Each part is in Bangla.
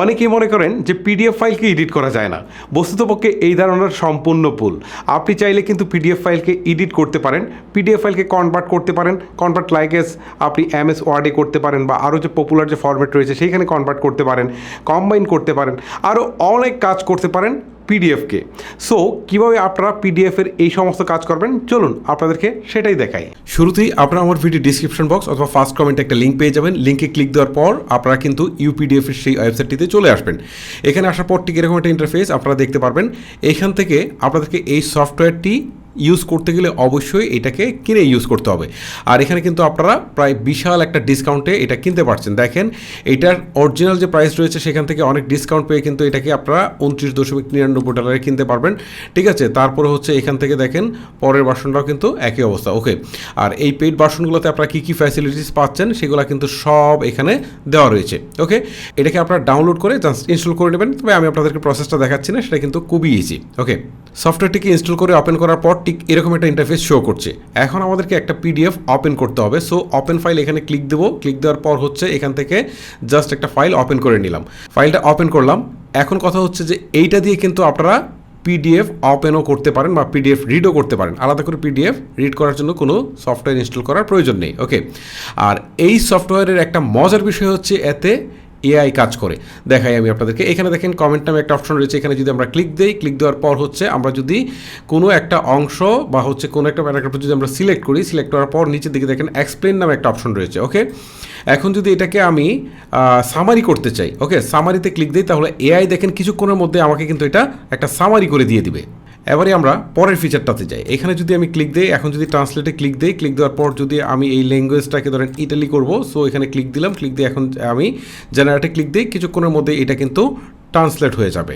অনেকেই মনে করেন যে পিডিএফ ফাইলকে এডিট করা যায় না। বস্তুতপক্ষে এই ধারণার সম্পূর্ণ ভুল। আপনি চাইলে কিন্তু পিডিএফ ফাইলকে এডিট করতে পারেন, পিডিএফ ফাইলকে কনভার্ট করতে পারেন, কনভার্ট লাইক এস আপনি এমএস ওয়ার্ডে করতে পারেন বা আরও যে পপুলার যে ফরম্যাট রয়েছে সেইখানে কনভার্ট করতে পারেন, কম্বাইন করতে পারেন, আরও অনেক কাজ করতে পারেন পিডিএফকে। সো কীভাবে আপনারা পিডিএফের এই সমস্ত কাজ করবেন চলুন আপনাদেরকে সেটাই দেখাই। শুরুতেই আপনারা আমার ভিডিও ডিসক্রিপশন বক্স অথবা ফার্স্ট কমেন্টে একটা লিঙ্ক পেয়ে যাবেন। লিঙ্কে ক্লিক দেওয়ার পর আপনারা কিন্তু ইউপিডিএফের সেই ওয়েবসাইটটিতে চলে আসবেন। এখানে আসার পর ঠিক এরকম একটা ইন্টারফেস আপনারা দেখতে পারবেন। এখান থেকে আপনাদেরকে এই সফটওয়্যারটি ইউজ করতে গেলে অবশ্যই এটাকে কিনে ইউজ করতে হবে। আর এখানে কিন্তু আপনারা প্রায় বিশাল একটা ডিসকাউন্টে এটা কিনতে পারছেন। দেখেন এটার অরিজিনাল যে প্রাইস রয়েছে সেখান থেকে অনেক ডিসকাউন্ট পেয়ে কিন্তু এটাকে আপনারা $29.99 কিনতে পারবেন। ঠিক আছে, তারপরে হচ্ছে এখান থেকে দেখেন পরের ভার্সনটাও কিন্তু একই অবস্থা। ওকে, আর এই পেইড ভার্সনগুলোতে আপনারা কী কী ফ্যাসিলিটিস পাচ্ছেন সেগুলো কিন্তু সব এখানে দেওয়া রয়েছে। ওকে, এটাকে আপনারা ডাউনলোড করে জাস্ট ইনস্টল করে নেবেন। তবে আমি আপনাদেরকে প্রসেসটা দেখাচ্ছি না, সেটা কিন্তু খুবই ইজি। ওকে, সফটওয়্যারটিকে ইনস্টল করে ওপেন করার পর ঠিক এরকম একটা ইন্টারফেস শো করছে। এখন আমাদেরকে একটা পিডিএফ ওপেন করতে হবে। সো ওপেন ফাইল এখানে ক্লিক দেবো। ক্লিক দেওয়ার পর হচ্ছে এখান থেকে জাস্ট একটা ফাইল ওপেন করে নিলাম। ফাইলটা ওপেন করলাম। এখন কথা হচ্ছে যে এইটা দিয়ে কিন্তু আপনারা পিডিএফ ওপেনও করতে পারেন বা পিডিএফ রিডও করতে পারেন। আলাদা করে পিডিএফ রিড করার জন্য কোনো সফটওয়্যার ইনস্টল করার প্রয়োজন নেই। ওকে, আর এই সফটওয়্যারের একটা মজার বিষয় হচ্ছে এতে এআই কাজ করে। দেখাই আমি আপনাদেরকে। এখানে দেখেন কমেন্ট নামে একটা অপশন রয়েছে। এখানে যদি আমরা ক্লিক দিই, ক্লিক দেওয়ার পর হচ্ছে আমরা যদি কোনো একটা অংশ বা হচ্ছে কোনো একটা প্যারাগ্রাফ যদি আমরা সিলেক্ট করি, সিলেক্ট করার পর নিচের দিকে দেখেন এক্সপ্লেন নামে একটা অপশন রয়েছে। ওকে, এখন যদি এটাকে আমি সামারি করতে চাই, ওকে, সামারিতে ক্লিক দিই, তাহলে এআই দেখেন কিছুক্ষণের মধ্যে আমাকে কিন্তু এটা একটা সামারি করে দিয়ে দিবে। এবারে আমরা পরের ফিচারটাতে যাই। এখানে যদি আমি ক্লিক দিই, এখন যদি ট্রান্সলেটে ক্লিক দিই, ক্লিক দেওয়ার পর যদি আমি এই ল্যাঙ্গুয়েজটাকে ধরেন ইটালি করব, সো এখানে ক্লিক দিলাম। ক্লিক দিয়ে এখন আমি জেনারেটে ক্লিক দিই, কিছুক্ষণের মধ্যে এটা কিন্তু ট্রান্সলেট হয়ে যাবে।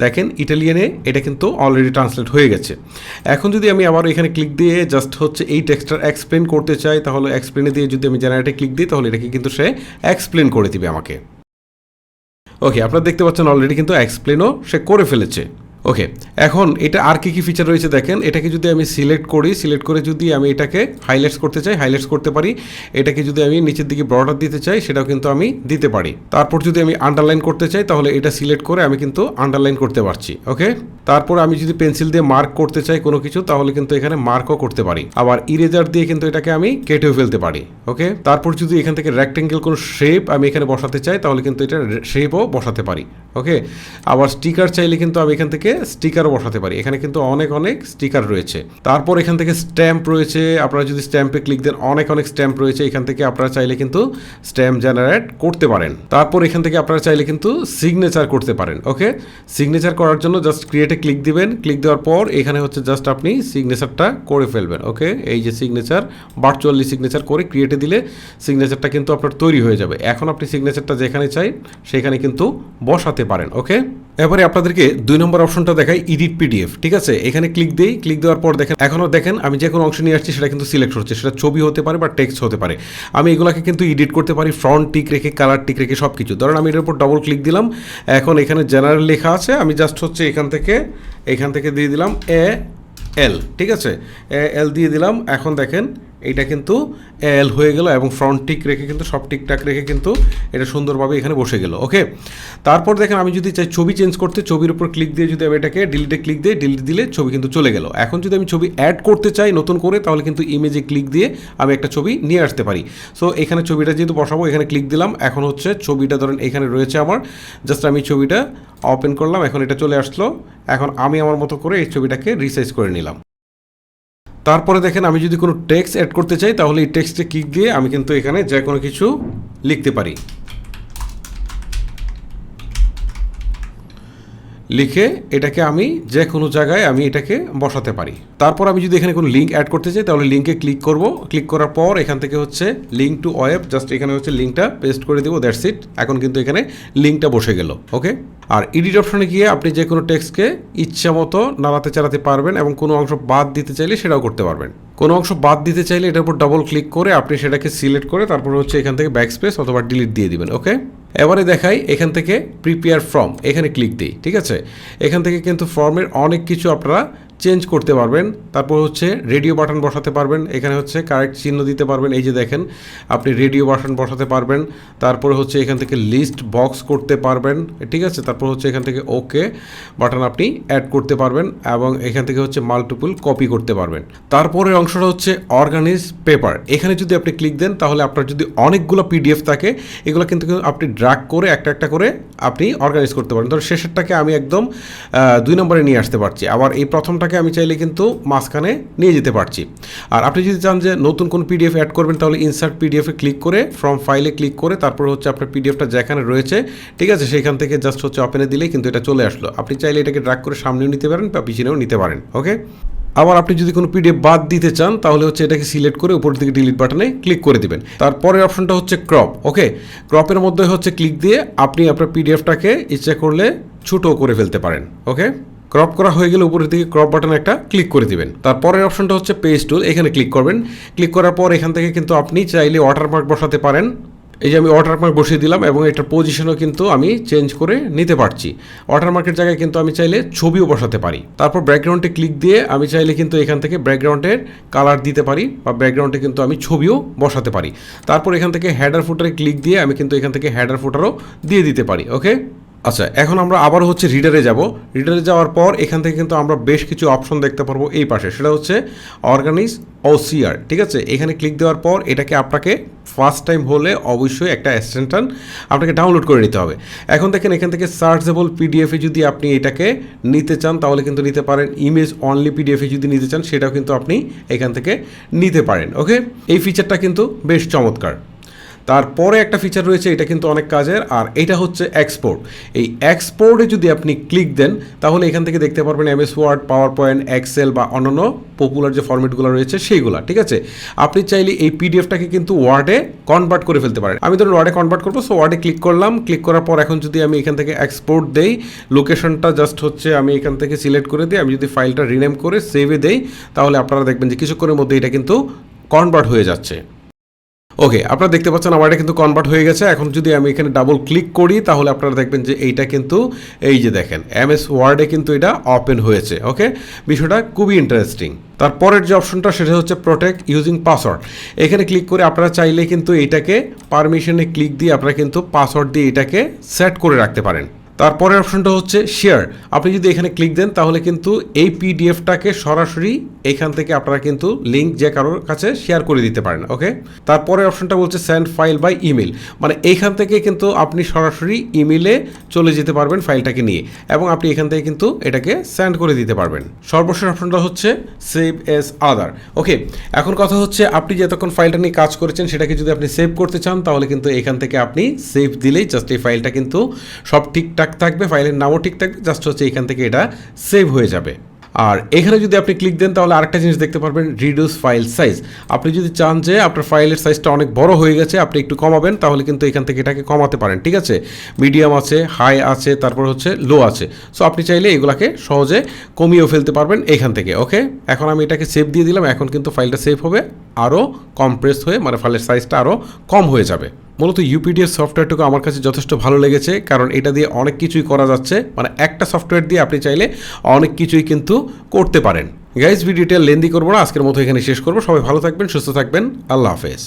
দেখেন ইটালিয়ানে এটা কিন্তু অলরেডি ট্রান্সলেট হয়ে গেছে। এখন যদি আমি আবার এখানে ক্লিক দিয়ে জাস্ট হচ্ছে এই টেক্সটটা এক্সপ্লেন করতে চাই, তাহলে এক্সপ্লেনে দিয়ে যদি আমি জেনারেটে ক্লিক দিই, তাহলে এটাকে কিন্তু সে এক্সপ্লেন করে দিবে আমাকে। ওকে, আপনারা দেখতে পাচ্ছেন অলরেডি কিন্তু এক্সপ্লেনও সে করে ফেলেছে। ওকে, এখন এটা আর কী কী ফিচার রয়েছে দেখেন। এটাকে যদি আমি সিলেক্ট করি, সিলেক্ট করে যদি আমি এটাকে হাইলাইটস করতে চাই, হাইলাইটস করতে পারি। এটাকে যদি আমি নিচের দিকে বর্ডার দিতে চাই, সেটাও কিন্তু আমি দিতে পারি। তারপর যদি আমি আন্ডারলাইন করতে চাই, তাহলে এটা সিলেক্ট করে আমি কিন্তু আন্ডারলাইন করতে পারছি। ওকে, তারপর আমি যদি পেন্সিল দিয়ে মার্ক করতে চাই কোনো কিছু, তাহলে কিন্তু এখানে মার্কও করতে পারি। আবার ইরেজার দিয়ে কিন্তু এটাকে আমি কেটেও ফেলতে পারি। ওকে, তারপর যদি এখান থেকে রেক্টেঙ্গেল কোনো শেপ আমি এখানে বসাতে চাই, তাহলে কিন্তু এটা শেপও বসাতে পারি। ওকে, আবার স্টিকার চাইলে কিন্তু আমি এখান থেকে স্টিকারও বসাতে পারি। এখানে কিন্তু অনেক স্টিকার রয়েছে। তারপর এখান থেকে স্ট্যাম্প রয়েছে। আপনারা যদি স্ট্যাম্পে ক্লিক দেন, অনেক স্ট্যাম্প রয়েছে। এখান থেকে আপনারা চাইলে কিন্তু স্ট্যাম্প জেনারেট করতে পারেন। তারপর এখান থেকে আপনারা চাইলে কিন্তু সিগনেচার করতে পারেন। ওকে, সিগনেচার করার জন্য জাস্ট ক্রিয়েটে ক্লিক দিবেন। ক্লিক দেওয়ার পর এখানে হচ্ছে জাস্ট আপনি সিগনেচারটা করে ফেলবেন। ওকে, এই যে সিগনেচার, ভার্চুয়ালি সিগনেচার করে ক্রিয়েটে দিলে সিগনেচারটা কিন্তু আপনার তৈরি হয়ে যাবে। এখন আপনি সিগনেচারটা যেখানে চাই সেখানে কিন্তু বসাতে পারেন। ওকে, এবারে আপনাদেরকে 2 নম্বর অপশনটা দেখাই, এডিট পিডিএফ। ঠিক আছে, এখানে ক্লিক দেই। ক্লিক দেওয়ার পর দেখেন এখনও দেখেন আমি যে কোনো অংশ নিয়ে আসছি সেটা কিন্তু সিলেক্ট হচ্ছে। সেটা ছবি হতে পারে বা টেক্সট হতে পারে। আমি এগুলোকে কিন্তু এডিট করতে পারি ফ্রন্ট টিক রেখে, কালার টিক রেখে, সব কিছু। ধরেন আমি এটার উপর ডবল ক্লিক দিলাম। এখন এখানে জেনারেল লেখা আছে, আমি জাস্ট হচ্ছে এখান থেকে দিয়ে দিলাম এল। ঠিক আছে, এল দিয়ে দিলাম। এখন দেখেন এইটা কিন্তু এল হয়ে গেল এবং ফ্রন্ট টিক রেখে কিন্তু সব টিকটাক রেখে কিন্তু এটা সুন্দরভাবে এখানে বসে গেল। ওকে, তারপর দেখেন আমি যদি চাই ছবি চেঞ্জ করতে, ছবির উপর ক্লিক দিয়ে যদি আমি এটাকে ডিলিটে ক্লিক দিই, ডিলিট দিলে ছবি কিন্তু চলে গেল। এখন যদি আমি ছবি অ্যাড করতে চাই নতুন করে, তাহলে কিন্তু ইমেজে ক্লিক দিয়ে আমি একটা ছবি নিয়ে আসতে পারি। সো এখানে ছবিটা যেহেতু বসাবো, এখানে ক্লিক দিলাম। এখন হচ্ছে ছবিটা ধরেন এখানে রয়েছে আমার, জাস্ট আমি ছবিটা ওপেন করলাম। এখন এটা চলে আসলো। এখন আমি আমার মতো করে এই ছবিটাকে রিসাইজ করে নিলাম। তারপরে দেখেন আমি যদি কোনো টেক্সট অ্যাড করতে চাই, তাহলে এই টেক্সটে ক্লিক দিয়ে আমি কিন্তু এখানে যে কোনো কিছু লিখতে পারি। লিখে এটাকে আমি যে কোনো জায়গায় আমি এটাকে বসাতে পারি। তারপর আমি যদি এখানে কোনো লিঙ্ক অ্যাড করতে চাই, তাহলে লিঙ্কে ক্লিক করব। ক্লিক করার পর এখান থেকে হচ্ছে লিঙ্ক টু ওয়েব, জাস্ট এখানে হচ্ছে লিঙ্কটা পেস্ট করে দেবো, দ্যাটস ইট। এখন কিন্তু এখানে লিঙ্কটা বসে গেল। ওকে, আর এডিট অপশনে গিয়ে আপনি যে কোনো টেক্সটকে ইচ্ছা মতো নাড়াতে চালাতে পারবেন এবং কোনো অংশ বাদ দিতে চাইলে সেটাও করতে পারবেন। কোনো অংশ বাদ দিতে চাইলে এটার উপর ডাবল ক্লিক করে আপনি সেটাকে সিলেক্ট করে তারপর হচ্ছে এখান থেকে ব্যাকস্পেস অথবা ডিলিট দিয়ে দিবেন। ওকে, এবারে দেখাই এখান থেকে প্রিপেয়ার ফর্ম, এখানে ক্লিক দিই। ঠিক আছে, এখান থেকে কিন্তু ফর্মের অনেক কিছু আপনারা চেঞ্জ করতে পারবেন। তারপর হচ্ছে রেডিও বাটন বসাতে পারবেন, এখানে হচ্ছে কারেক্ট চিহ্ন দিতে পারবেন, এই যে দেখেন আপনি রেডিও বাটন বসাতে পারবেন। তারপরে হচ্ছে এখান থেকে লিস্ট বক্স করতে পারবেন, ঠিক আছে। তারপর হচ্ছে এখান থেকে ওকে বাটন আপনি অ্যাড করতে পারবেন এবং এখান থেকে হচ্ছে মাল্টিপল কপি করতে পারবেন। তারপরের অংশটা হচ্ছে অর্গানাইজ পেপার। এখানে যদি আপনি ক্লিক দেন তাহলে আপনার যদি অনেকগুলো পিডিএফ থাকে এগুলো কিন্তু আপনি ড্র্যাগ করে একটা একটা করে আপনি অর্গানাইজ করতে পারেন। ধরুন শেষেরটাকে আমি একদম 2 নম্বরে নিয়ে আসতে পারছি, আবার এই প্রথমটাকে আমি চাইলে কিন্তু মাঝখানে নিয়ে যেতে পারছি। আর আপনি যদি চান যে নতুন কোন পিডিএফ অ্যাড করবেন তাহলে ইনসার্ট পিডিএফে ক্লিক করে ফ্রম ফাইলে ক্লিক করে তারপরে হচ্ছে আপনার পিডিএফটা যেখানে রয়েছে, ঠিক আছে, সেইখান থেকে জাস্ট হচ্ছে ওপেনে দিলেই কিন্তু এটা চলে আসলো। আপনি চাইলে এটাকে ড্র্যাগ করে সামনেও নিতে পারেন বা পিছনেও নিতে পারেন। ওকে, আবার আপনি যদি কোনো পিডিএফ বাদ দিতে চান তাহলে হচ্ছে এটাকে সিলেক্ট করে উপর থেকে ডিলিট বাটনে ক্লিক করে দিবেন। তারপরের অপশনটা হচ্ছে ক্রপ। ওকে, ক্রপের মধ্যে হচ্ছে ক্লিক দিয়ে আপনি আপনার পিডিএফটাকে ইচ্ছা করলে ছোটো করে ফেলতে পারেন। ওকে, ক্রপ করা হয়ে গেলে উপরের দিকে ক্রপ বাটনে একটা ক্লিক করে দিবেন। তারপরের অপশনটা হচ্ছে পেজ টুল, এখানে ক্লিক করবেন। ক্লিক করার পর এখান থেকে কিন্তু আপনি চাইলে ওয়াটারমার্ক বসাতে পারেন। এই যে আমি ওয়াটারমার্ক বসিয়ে দিলাম এবং এটার পজিশনও কিন্তু আমি চেঞ্জ করে নিতে পারছি। ওয়াটারমার্কের জায়গায় কিন্তু আমি চাইলে ছবিও বসাতে পারি। তারপর ব্যাকগ্রাউন্ডে ক্লিক দিয়ে আমি চাইলে কিন্তু এখান থেকে ব্যাকগ্রাউন্ডের কালার দিতে পারি বা ব্যাকগ্রাউন্ডে কিন্তু আমি ছবিও বসাতে পারি। তারপর এখান থেকে হেডার ফুটারে ক্লিক দিয়ে আমি কিন্তু এখান থেকে হেডার ফুটারও দিয়ে দিতে পারি। ওকে, আচ্ছা, এখন আমরা আবার হচ্ছে রিডারে যাব। রিডারে যাওয়ার পর এখান থেকে কিন্তু আমরা বেশ কিছু অপশন দেখতে পারবো এই পাশে, সেটা হচ্ছে অর্গানাইজ ওসিআর, ঠিক আছে। এখানে ক্লিক দেওয়ার পর এটাকে আপনাকে ফার্স্ট টাইম হলে অবশ্যই একটা এক্সটেনশন আপনাকে ডাউনলোড করে নিতে হবে। এখন দেখেন এখান থেকে সার্চেবল পিডিএফে যদি আপনি এটাকে নিতে চান তাহলে কিন্তু নিতে পারেন। ইমেজ অনলি পিডিএফে যদি নিতে চান সেটাও কিন্তু আপনি এখান থেকে নিতে পারেন। ওকে, এই ফিচারটা কিন্তু বেশ চমৎকার। তারপরে একটা ফিচার রয়েছে, এটা কিন্তু অনেক কাজের, আর এটা হচ্ছে এক্সপোর্ট। এই এক্সপোর্টে যদি আপনি ক্লিক দেন তাহলে এখান থেকে দেখতে পারবেন MS Word, PowerPoint, Excel বা অন্যান্য পপুলার যে ফরম্যাটগুলো রয়েছে সেইগুলো, ঠিক আছে। আপনি চাইলে এই পিডিএফটাকে কিন্তু ওয়ার্ডে কনভার্ট করে ফেলতে পারেন। আমি ধরুন ওয়ার্ডে কনভার্ট করবো, সো ওয়ার্ডে ক্লিক করলাম। ক্লিক করার পর এখন যদি আমি এখান থেকে এক্সপোর্ট দেই, লোকেশনটা জাস্ট হচ্ছে আমি এখান থেকে সিলেক্ট করে দিই, আমি যদি ফাইলটা রিনেম করে সেভে দেই তাহলে আপনারা দেখবেন যে কিছুক্ষণের মধ্যে এটা কিন্তু কনভার্ট হয়ে যাচ্ছে। ওকে, আপনারা দেখতে পাচ্ছেন আমার এটা কিন্তু কনভার্ট হয়ে গেছে। এখন যদি আমি এখানে ডাবল ক্লিক করি তাহলে আপনারা দেখবেন যে এইটা কিন্তু এই যে দেখেন এমএস ওয়ার্ডে কিন্তু এটা ওপেন হয়েছে। ওকে, বিষয়টা খুবই ইন্টারেস্টিং। তারপরের যে অপশনটা সেটা হচ্ছে প্রোটেক্ট ইউজিং পাসওয়ার্ড। এখানে ক্লিক করে আপনারা চাইলে কিন্তু এটাকে পারমিশনে ক্লিক দিয়ে আপনারা কিন্তু পাসওয়ার্ড দিয়ে এটাকে সেট করে রাখতে পারেন। তারপরের অপশনটা হচ্ছে শেয়ার। আপনি যদি এখানে ক্লিক দেন তাহলে কিন্তু এই পিডিএফটাকে সরাসরি এখান থেকে আপনারা কিন্তু লিঙ্ক যে কারোর কাছে শেয়ার করে দিতে পারেন। ওকে, তারপরের অপশনটা বলছে সেন্ড ফাইল বাই ইমেল, মানে এইখান থেকে কিন্তু আপনি সরাসরি ইমেলে চলে যেতে পারবেন ফাইলটাকে নিয়ে এবং আপনি এখান থেকে কিন্তু এটাকে সেন্ড করে দিতে পারবেন। সর্বশেষ অপশনটা হচ্ছে সেভ এজ আদার। ওকে, এখন কথা হচ্ছে আপনি যতক্ষণ ফাইলটা নিয়ে কাজ করেছেন সেটাকে যদি আপনি সেভ করতে চান তাহলে কিন্তু এখান থেকে আপনি সেভ দিলেই জাস্ট এই ফাইলটা কিন্তু সব ঠিকঠাক থাকবে, ফাইলের নামও ঠিক থাকবে, জাস্ট হচ্ছে এখান থেকে এটা সেভ হয়ে যাবে। আর এখানে যদি আপনি ক্লিক দেন তাহলে আরেকটা জিনিস দেখতে পারবেন, রিডিউস ফাইল সাইজ। আপনি যদি চান যে আপনার ফাইলের সাইজটা অনেক বড় হয়ে গেছে, আপনি একটু কমাবেন, তাহলে কিন্তু এখান থেকে এটাকে কমাতে পারেন, ঠিক আছে। মিডিয়াম আছে, হাই আছে, তারপর হচ্ছে লো আছে। সো আপনি চাইলে এগুলাকে সহজে কমিয়েও ফেলতে পারবেন এখান থেকে। ওকে, এখন আমি এটাকে সেভ দিয়ে দিলাম। এখন কিন্তু ফাইলটা সেভ হবে আরও কমপ্রেস হয়ে, মানে ফাইলের সাইজটা আরও কম হয়ে যাবে। মূলত ইউপিডিএফ সফটওয়্যারটুকু আমার কাছে যথেষ্ট ভালো লেগেছে, কারণ এটা দিয়ে অনেক কিছুই করা যাচ্ছে, মানে একটা সফটওয়্যার দিয়ে আপনি চাইলে অনেক কিছুই কিন্তু করতে পারেন। গাইজ, ভিডিওটা লেন্দি করবো না, আজকের মতো এখানে শেষ করবো। সবাই ভালো থাকবেন, সুস্থ থাকবেন, আল্লাহ হাফেজ।